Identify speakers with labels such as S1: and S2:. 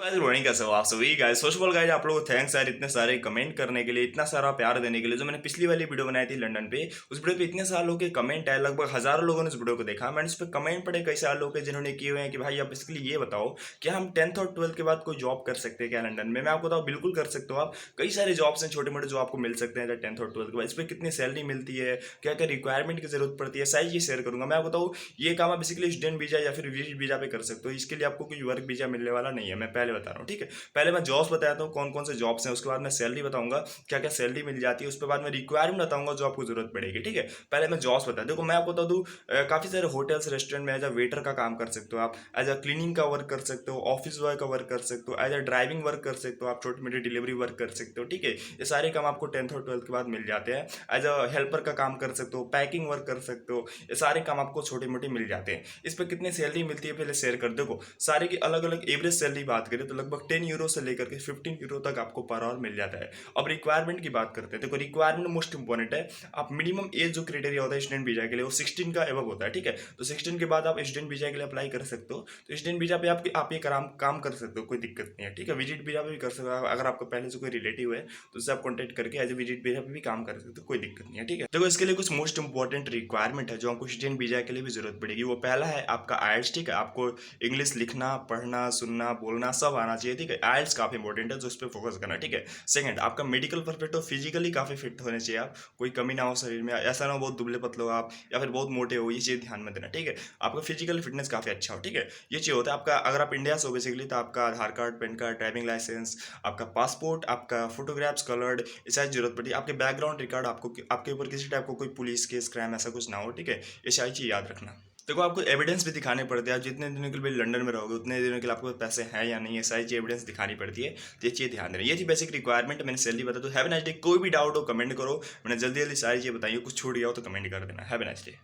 S1: Good morning, कैसे हो आप सभी guys. First of all guys, आप लोगों को थैंक्स यार इतने सारे कमेंट करने के लिए, इतना सारा प्यार देने के लिए। जो मैंने पिछली वाली वीडियो बनाई थी लंदन पे, उस वीडियो पे इतने सारे लोगों के कमेंट आए, लगभग हजारों लोगों ने उस वीडियो को देखा। मैंने उस पर कमेंट पढ़े कई सारे लोग के जिन्होंने किए हुए हैं कि भाई आप इसके लिए ये बताओ, क्या हम 10th और 12th के बाद कोई जॉब कर सकते हैं क्या लंदन में। मैं आपको बताऊँ, बिल्कुल कर सकते हो आप। कई सारे जॉब्स हैं छोटे मोटे जो आपको मिल सकते हैं 10th और 12th के बाद। इस पर कितनी सैलरी मिलती है, क्या क्या रिक्वायरमेंट की जरूरत पड़ती है, सारी चीज शेयर करूंगा। मैं आपको बताऊँ, ये काम आप बेसिकली स्टूडेंट वीजा या फिर विजिट वीजा पे कर सकते हो। इसके लिए आपको कोई वर्क वीजा मिलने वाला नहीं है, मैं पहले बता रहा हूँ, ठीक है। पहले मैं जॉब्स बताता हूँ कौन कौन से जॉब्स हैं, उसके बाद मैं सैलरी बताऊंगा क्या क्या सैलरी मिल जाती है, उसके बाद मैं रिक्वायरमेंट बताऊंगा जो आपको जरूरत पड़ेगी, ठीक है। पहले मैं जॉब्स बता, देखो मैं आपको बता दूँ, काफी सारे होटल्स रेस्टोरेंट में एज अ वेटर का काम कर सकते हो आप, एज अ क्लीनिंग का वर्क कर सकते हो, ऑफिस बॉय का वर्क कर सकते हो, एज अ ड्राइविंग वर्क कर सकते हो आप, छोटी मोटी डिलीवरी वर्क कर सकते हो, ठीक है। ये सारे काम आपको 10th और 12th के बाद मिल जाते हैं। एज अ हेल्पर का काम कर सकते हो, पैकिंग वर्क कर सकते हो, ये सारे काम आपको छोटे मोटे मिल जाते हैं। इस पर कितनी सैलरी मिलती है पहले शेयर कर, देखो सारे की अलग अलग एवरेज सैलरी बात करें तो लगभग 10 यूरो से लेकर के 15 यूरो तक आपको पर आवर मिल जाता है। अब रिक्वायरमेंट की बात करते हैं, देखो रिक्वायरमेंट मोस्ट इंपॉर्टेंट है। आप मिनिमम एज जो क्राइटेरिया होता है स्टूडेंट वीजा के लिए, वो 16 का एबव होता है, ठीक है। तो 16 के बाद आप स्टूडेंट वीजा के लिए अप्लाई कर सकते हो। तो स्टूडेंट वीजा पे आप ये काम कर सकते हो, कोई दिक्कत नहीं है, ठीक है। विजिट वीजा पे भी कर सकते हो, अगर आपको पहले से कोई रिलेटिव है तो उससे आप कॉन्टेक्ट करके एज ए विजिट वीजा पे भी काम कर सकते हो, कोई दिक्कत नहीं है, ठीक है। देखो इसके लिए कुछ मोस्ट इंपॉर्टेंट रिक्वायरमेंट है जो आपको स्टूडेंट वीजा के लिए भी जरूरत पड़ेगी। वो पहला है आपका आइल्स, ठीक है। आपको इंग्लिश लिखना पढ़ना सुनना बोलना सब आना चाहिए, ठीक है। आइल्स काफी इंपॉर्टेंट है, जो उस पर फोकस करना, ठीक है। सेकंड, आपका मेडिकल परफेक्ट हो, फिजिकली काफी फिट होने चाहिए आप, कोई कमी ना हो शरीर में, ऐसा ना हो बहुत दुबले पतले हो आप या फिर बहुत मोटे हो, ये चीज ध्यान में देना, ठीक है। आपका फिजिकल फिटनेस काफी अच्छा हो, ठीक है। ये चीज होता है आपका, अगर आप इंडिया से हो बेसिकली तो आपका Aadhaar card, PAN card, driving licence, आपका पासपोर्ट, आपका फोटोग्राफ्स कलर्ड, ये सारी जरूरत पड़ती है। आपके बैकग्राउंड रिकॉर्ड, आपको आपके ऊपर किसी टाइप को कोई पुलिस केस क्राइम ऐसा कुछ ना हो, ठीक है। ये सारी चीज याद रखना। देखो आपको एविडेंस भी दिखाने पड़ते हैं, आप जितने दिनों के लिए लंदन में रहोगे उतने दिनों के लिए आपको पैसे हैं या नहीं है, सारी चीज एविडेंस दिखानी पड़ती है। तो ये चीज ध्यान देना। ये थी बेसिक रिक्वायरमेंट, मैंने सैलरी बता। तो हैव अ नाइस डे। कोई भी डाउट हो कमेंट करो, मैंने जल्दी जल्दी सारी चीज बताई, कुछ छूट गया हो तो कमेंट कर देना। Have a nice day.